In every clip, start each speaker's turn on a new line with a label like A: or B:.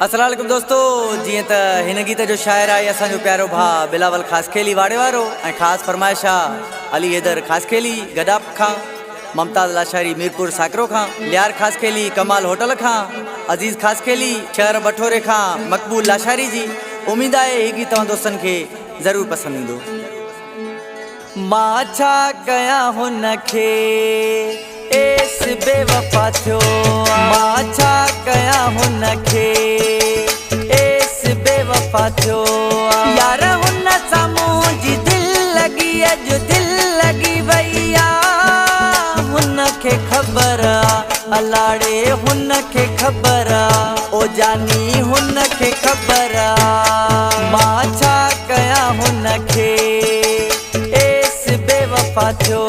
A: अस्सलाम वालेकुम दोस्तों, जी त हिन गीत जो शायर आहे असांजो प्यारो भाउ बिलावल ख़ासखेली वाड़े वारो ऐं ख़ासि फरमाइश आहे अली हैदर ख़ासखेली गदाब खां, ममताज़ लाशारी मीरपुर साकरो खां, लियार ख़ासखेली कमाल होटल खां, अज़ीज़ ख़ासखेली शहर बठोरे खां, मक़बूल लाशारी जी। उम्मीद आहे ही गीत तव्हां दोस्तनि खे ज़रूरु पसंदि ईंदो। मां छा कयां हुनखे एस बेवफ़ा थियो, मां छा कयां हुनखे एस बेवफ़ा थियो, यार हुन सां मुंहिंजी दिलि लॻी, अॼु दिलि लॻी वई आहे। हुनखे ख़बर आहे अलाड़े, हुनखे ख़बर आहे ओ जानी, हुनखे ख़बर आहे। मां छा कयां हुनखे एस बेवफ़ा थियो,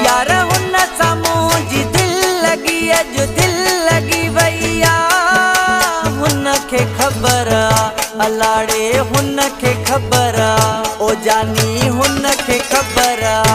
A: यार हुन सां मुंहिंजी दिलि लॻी, अॼु दिलि लॻी वई आहे। हुनखे ख़बर आहे अलाड़े, हुनखे ख़बर आहे ओ जानी, हुनखे ख़बर आहे।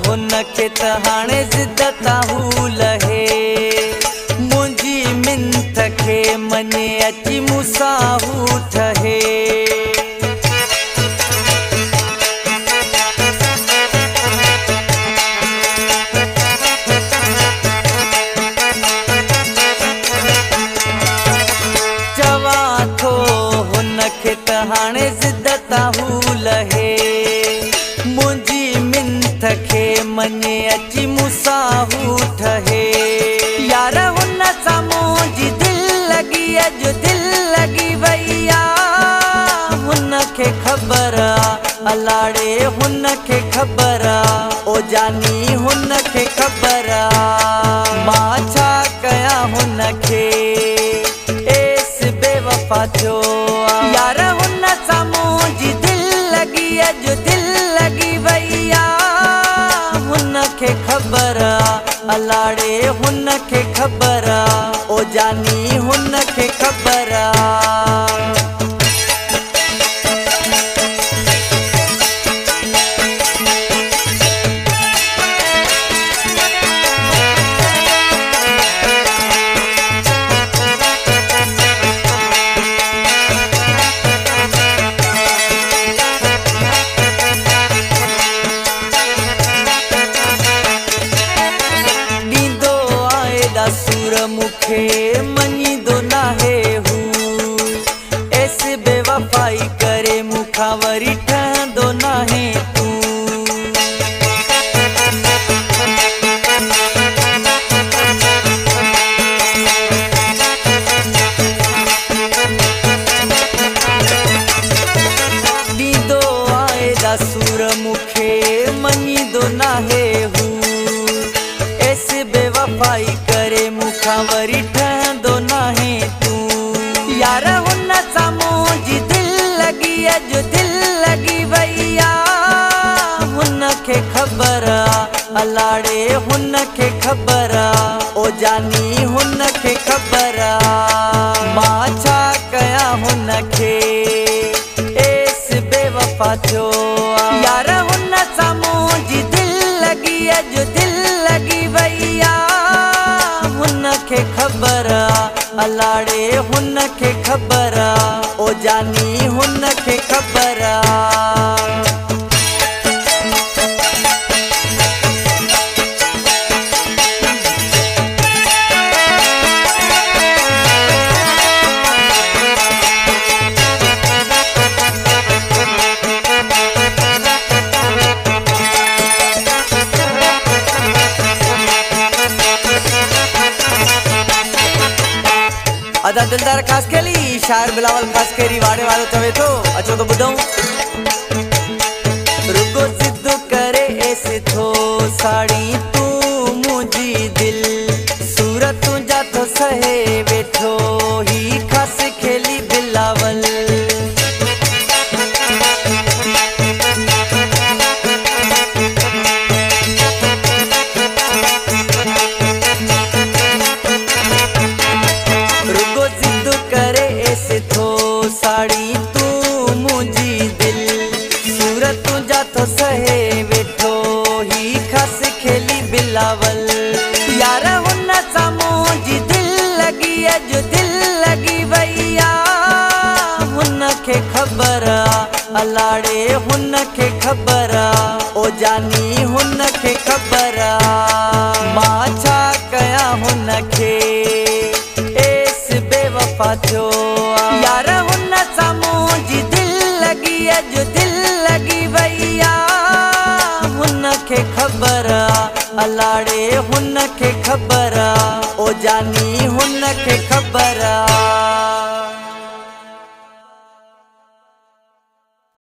A: हुनखे त हाणे ज़िदत हू लहे, मुंहिंजी मिंथ खे मञे अची मूंसां हू ठहे। चवां थो हुनखे त हाणे ज़िदत हू लहे, मुंहिंजी मिंथ खे मञे अची मूंसां हू ठहे। यार हुन सां मुंहिंजी दिलि लॻी, अॼु दिलि लॻी वई आहे। हुनखे ख़बर आहे अलाड़े, हुनखे ख़बर आहे ओ जानी, हुनखे ख़बर आहे। मां छा कयां हुनखे एस बेवफ़ा थियो, यार हुन सां मुंहिंजी दिलि लॻी, अॼु दिलि लॻी वई आहे। हुनखे ख़बर आहे अलाड़े, हुनखे ख़बर आहे ओ जानी, हुनखे ख़बर आहे। सूर मूंखे मञींदो नाहे हू, एस बेवफ़ाई करे मूंखां वरी ठहंदो नाहे तूं। ॾींदो आहे सूर मूंखे मञींदो नाहे हू, एस बेवफ़ाई करे मूंखां वरी ठहंदो नाहे तूं। यार हुन सां मुंहिंजी दिलि लॻी, अॼु दिलि लॻी वई आहे। हुनखे ख़बर आहे अलाड़े, हुनखे ख़बर आहे ओ जानी, हुनखे ख़बर आहे। मां छा कयां हुनखे एस बेवफ़ा थियो, यार हुन सां मुंहिंजी दिलि लॻी, अॼु दिलि लॻी वई आहे। हुनखे ख़बर आहे अलाड़े, हुनखे ख़बर आहे ओ जानी, हुनखे ख़बर आहे। अदा दिलदार खास खेली शायर बिलावल खास खेरी वाड़े वालो चवे तो अचो तो बुधाऊं। रुगो जिद करे ऐसे थो साड़ी तू मुझी दिल सूरत जा तो सहे बैठो ही खास खेली बिलावल। रुगो जिद करे ऐसे थो साड़ी तू मुझी दिल सूरत जा तो सहे बैठो ही खास खेली बिलावल। यार हुन सामूं जी दिल लगी है जो दिल लगी भैया हुन खे खबर अलाड़े हुन खे खबर ओ जानी हुन खे खबर मां छा कया हुन खे एस बेवफा थियो। यार हुन सामूं जी दिल लगी है जो दिल लगी भैया हुन खे खबर अलाड़े हुन खे खबर ओ जानी हुन खे खबर।